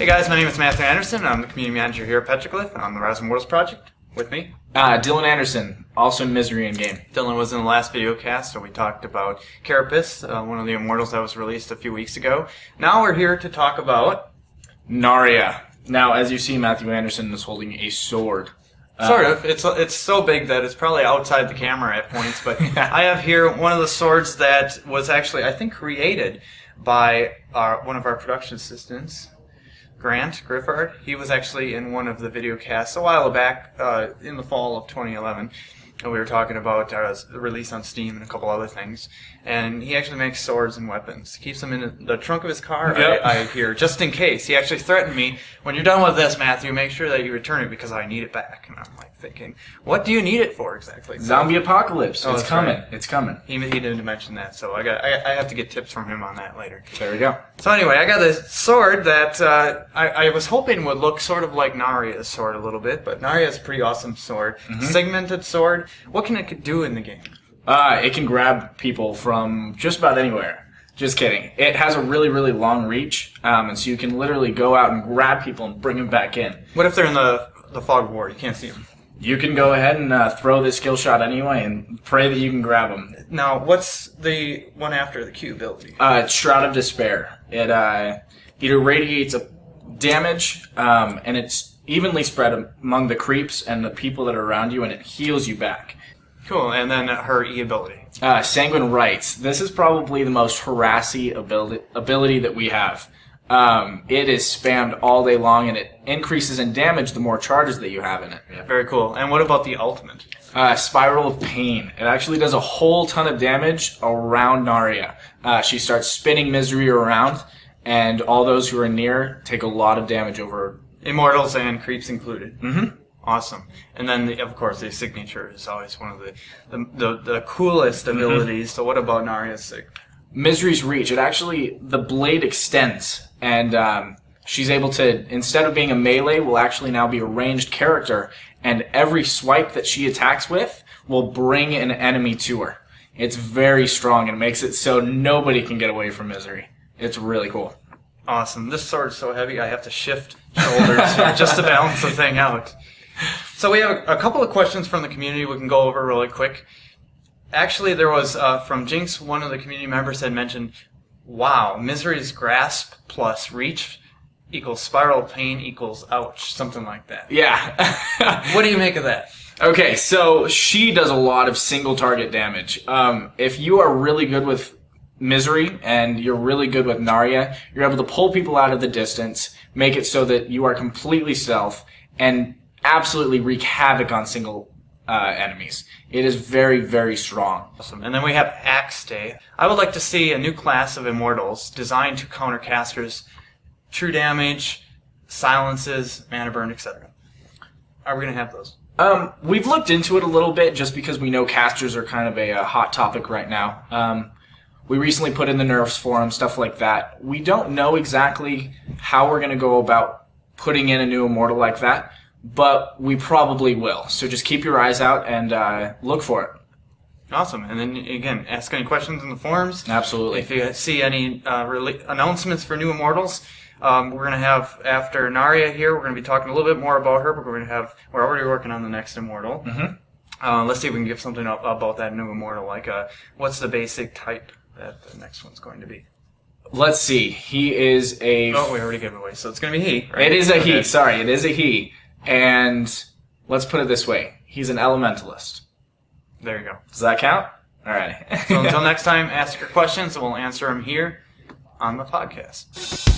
Hey guys, my name is Mathew Anderson. I'm the community manager here at Petroglyph on the Rise of Immortals project. With me, Dylan Anderson, also in Mizory in game. Dylan was in the last video cast, so we talked about Carapace, one of the Immortals that was released a few weeks ago. Now we're here to talk about Nauria. Now, as you see, Mathew Anderson is holding a sword. Sort of. It's so big that it's probably outside the camera at points, but I have here one of the swords that was actually, I think, created by one of our production assistants, Grant Griffard. He was actually in one of the video casts a while back in the fall of 2011. And we were talking about the release on Steam and a couple other things. And he actually makes swords and weapons. He keeps them in the trunk of his car, yep. I hear, just in case. He actually threatened me, when you're done with this, Mathew, make sure that you return it because I need it back. And I'm like thinking, what do you need it for exactly? Zombie apocalypse. Oh, it's coming. Right. It's coming. He didn't mention that, so I have to get tips from him on that later. There we go. So anyway, I got a sword that I was hoping would look sort of like Nauria's sword a little bit, but Nauria's a pretty awesome sword. Segmented sword. What can it do in the game? It can grab people from just about anywhere. Just kidding. It has a really, really long reach, and so you can literally go out and grab people and bring them back in. What if they're in the fog of war? You can't see them. You can go ahead and throw this skill shot anyway and pray that you can grab them. Now, what's the one after the Q ability? It's Shroud of Despair. It irradiates damage, and it's evenly spread among the creeps and the people that are around you, and it heals you back. Cool, and then her E ability. Sanguine Rites. This is probably the most harassy ability that we have. It is spammed all day long, and it increases in damage the more charges that you have in it. Yeah, very cool. And what about the ultimate? Spiral of Pain. It actually does a whole ton of damage around Nauria. She starts spinning Mizory around, and all those who are near take a lot of damage over. Immortals and creeps included. Mm-hmm. Awesome. And then, of course, the signature is always one of the coolest abilities. So what about Nauria's sig? Mizory's Reach. It actually, the blade extends, and she's able to, instead of being a melee, will actually now be a ranged character, and every swipe that she attacks with will bring an enemy to her. It's very strong and makes it so nobody can get away from Mizory. It's really cool. Awesome. This sword is so heavy I have to shift shoulders just to balance the thing out. So we have a couple of questions from the community we can go over really quick. Actually, there was, from Jinx, one of the community members had mentioned, wow, Mizory's grasp plus reach equals spiral pain equals ouch, something like that. Yeah. What do you make of that? Okay, so she does a lot of single target damage. If you are really good with Mizory and you're really good with Nauria, you're able to pull people out of the distance, make it so that you are completely stealth, and absolutely wreak havoc on single enemies. It is very, very strong. Awesome. And then we have Axe Day. I would like to see a new class of Immortals designed to counter casters, true damage, silences, mana burn, etc. Are we going to have those? We've looked into it a little bit just because we know casters are kind of a hot topic right now. We recently put in the nerfs for them, stuff like that. We don't know exactly how we're going to go about putting in a new Immortal like that, but we probably will. So just keep your eyes out and look for it. Awesome. And then, again, ask any questions in the forums. Absolutely. If you see any announcements for new Immortals, we're going to have, after Nauria here, we're going to be talking a little bit more about her, but we're already working on the next Immortal. Let's see if we can give something up about that new Immortal, like what's the basic type that the next one's going to be. Let's see. He is a... Oh, we already gave it away, so it's going to be he, right? It is a he. Sorry, it is a he. And let's put it this way. He's an elementalist. There you go. Does that count? All right. So until next time, ask your questions, and we'll answer them here on the podcast.